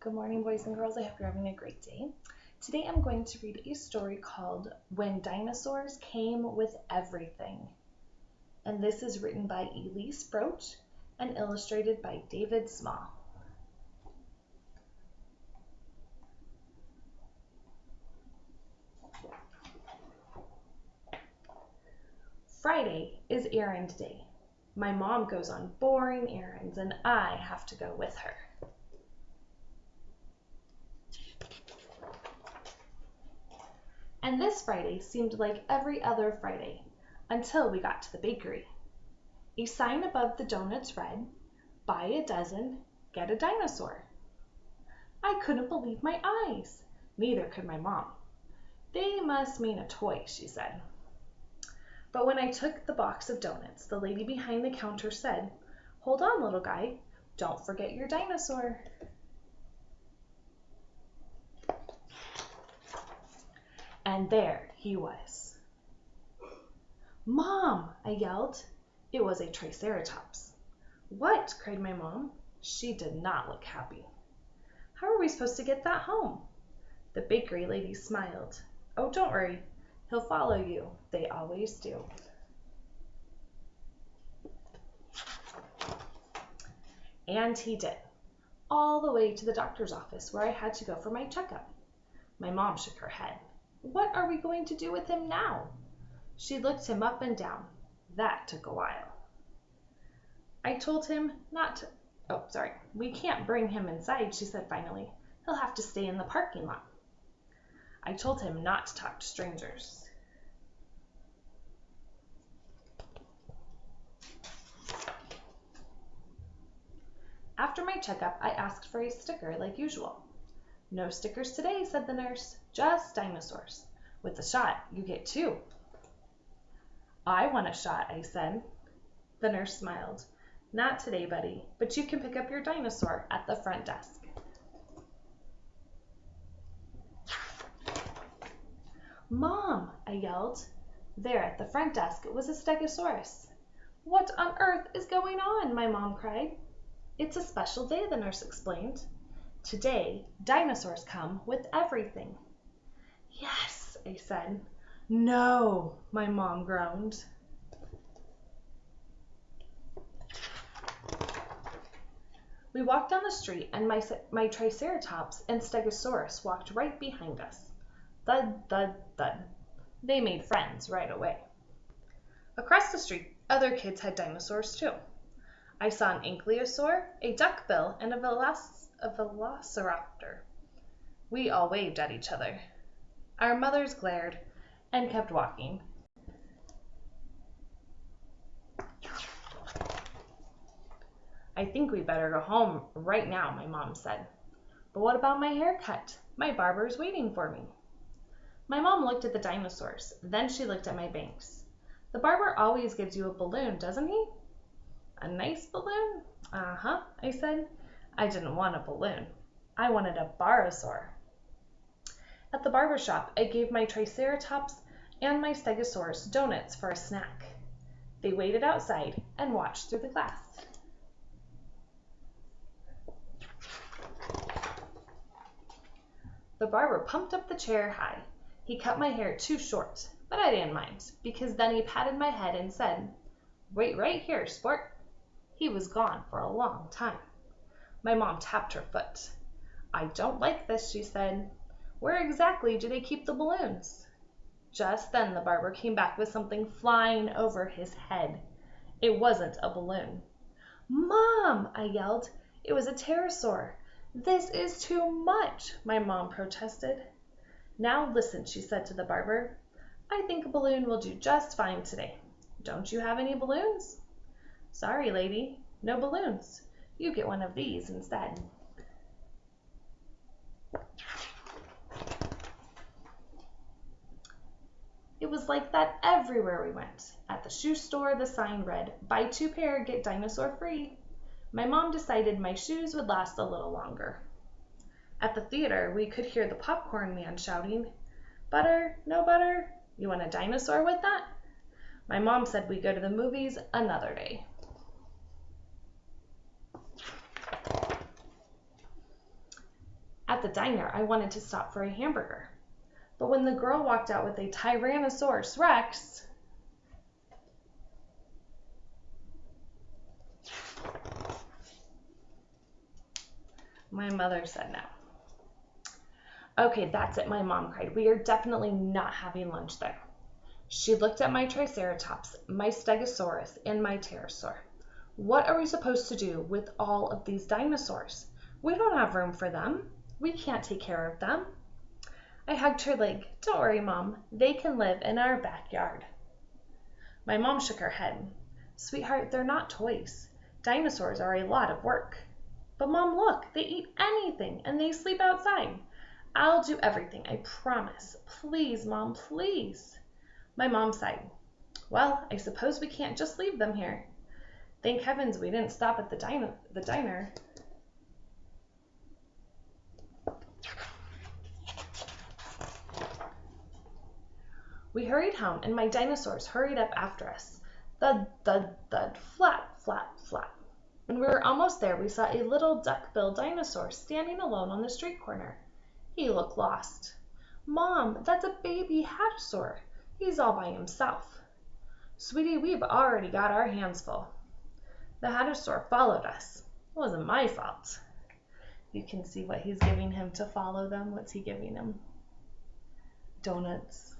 Good morning, boys and girls. I hope you're having a great day. Today I'm going to read a story called When Dinosaurs Came with Everything. And this is written by Elise Broach and illustrated by David Small. Friday is errand day. My mom goes on boring errands and I have to go with her. And this Friday seemed like every other Friday until we got to the bakery. A sign above the donuts read, "Buy a dozen, get a dinosaur." I couldn't believe my eyes. Neither could my mom. "They must mean a toy," she said. But when I took the box of donuts, the lady behind the counter said, "Hold on, little guy. Don't forget your dinosaur." And there he was. "Mom!" I yelled. It was a triceratops. "What?" cried my mom. She did not look happy. "How are we supposed to get that home?" The bakery lady smiled. "Oh, don't worry. He'll follow you. They always do." And he did, all the way to the doctor's office where I had to go for my checkup. My mom shook her head. "What are we going to do with him now?" She looked him up and down. That took a while. I told him not to, we can't bring him inside, she said finally. He'll have to stay in the parking lot. I told him not to talk to strangers. After my checkup, I asked for a sticker like usual. "No stickers today," said the nurse. "Just dinosaurs. With the shot, you get 2. "I want a shot," I said. The nurse smiled. "Not today, buddy, but you can pick up your dinosaur at the front desk." "Mom!" I yelled. There at the front desk was a stegosaurus. "What on earth is going on?" my mom cried. "It's a special day," the nurse explained. "Today, dinosaurs come with everything." "Yes," I said. "No," my mom groaned. We walked down the street and my triceratops and stegosaurus walked right behind us. Thud, thud, thud. They made friends right away. Across the street, other kids had dinosaurs too. I saw an ankylosaur, a duckbill, and a velociraptor. We all waved at each other. Our mothers glared and kept walking. "I think we better go home right now," my mom said. "But what about my haircut? My barber's waiting for me." My mom looked at the dinosaurs. Then she looked at my bangs. "The barber always gives you a balloon, doesn't he?" "A nice balloon?" "Uh-huh," I said. I didn't want a balloon. I wanted a barosaur. At the barber shop, I gave my triceratops and my stegosaurus donuts for a snack. They waited outside and watched through the glass. The barber pumped up the chair high. He cut my hair too short, but I didn't mind, because then he patted my head and said, "Wait right here, sport." He was gone for a long time. My mom tapped her foot. "I don't like this," she said. "Where exactly do they keep the balloons?" Just then the barber came back with something flying over his head. It wasn't a balloon. "Mom!" I yelled. It was a pterosaur. "This is too much," my mom protested. "Now listen," she said to the barber. "I think a balloon will do just fine today. Don't you have any balloons?" "Sorry, lady, no balloons. You get one of these instead." It was like that everywhere we went. At the shoe store, the sign read, "Buy 2 pair, get dinosaur free." My mom decided my shoes would last a little longer. At the theater, we could hear the popcorn man shouting, "Butter, no butter? You want a dinosaur with that?" My mom said we'd go to the movies another day. the diner, I wanted to stop for a hamburger. But when the girl walked out with a Tyrannosaurus Rex, my mother said no. Okay, that's it, my mom cried. We are definitely not having lunch there. She looked at my Triceratops, my Stegosaurus, and my Pterosaur. What are we supposed to do with all of these dinosaurs? We don't have room for them. We can't take care of them. I hugged her leg. Don't worry, Mom. They can live in our backyard. My mom shook her head. Sweetheart, they're not toys. Dinosaurs are a lot of work. But Mom, look, they eat anything and they sleep outside. I'll do everything, I promise. Please, Mom, please. My mom sighed. Well, I suppose we can't just leave them here. Thank heavens we didn't stop at the diner. We hurried home, and my dinosaurs hurried up after us. Thud, thud, thud, flap, flap, flap. When we were almost there, we saw a little duck-billed dinosaur standing alone on the street corner. He looked lost. Mom, that's a baby hadrosaur. He's all by himself. Sweetie, we've already got our hands full. The hadrosaur followed us. It wasn't my fault. You can see what he's giving him to follow them. What's he giving him? Donuts.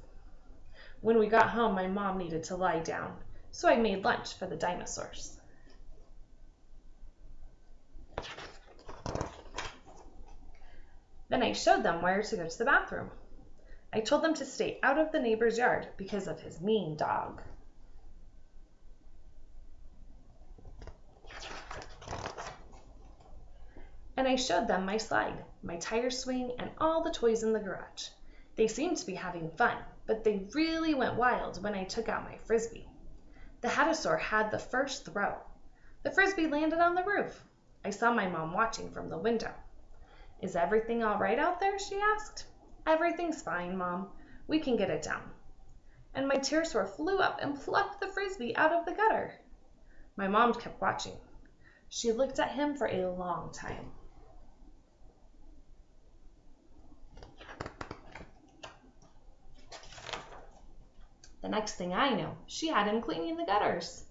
When we got home, my mom needed to lie down, so I made lunch for the dinosaurs. Then I showed them where to go to the bathroom. I told them to stay out of the neighbor's yard because of his mean dog. And I showed them my slide, my tire swing, and all the toys in the garage. They seemed to be having fun, but they really went wild when I took out my frisbee. The hadrosaur had the first throw. The frisbee landed on the roof. I saw my mom watching from the window. Is everything all right out there? She asked. Everything's fine, Mom. We can get it down. And my pterosaur flew up and plucked the frisbee out of the gutter. My mom kept watching. She looked at him for a long time. The next thing I knew, she had him cleaning the gutters.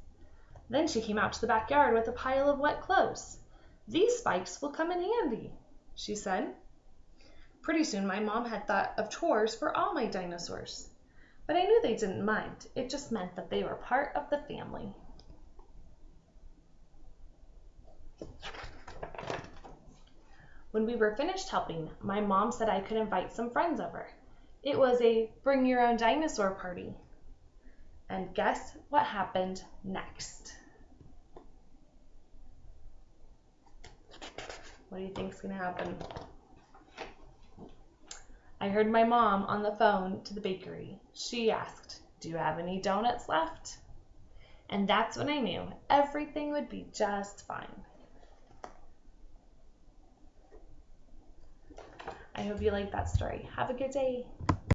Then she came out to the backyard with a pile of wet clothes. These spikes will come in handy, she said. Pretty soon my mom had thought of chores for all my dinosaurs. But I knew they didn't mind. It just meant that they were part of the family. When we were finished helping, my mom said I could invite some friends over. It was a bring your own dinosaur party. And guess what happened next? What do you think's gonna happen? I heard my mom on the phone to the bakery. She asked, "Do you have any donuts left?" And that's when I knew everything would be just fine. I hope you liked that story. Have a good day.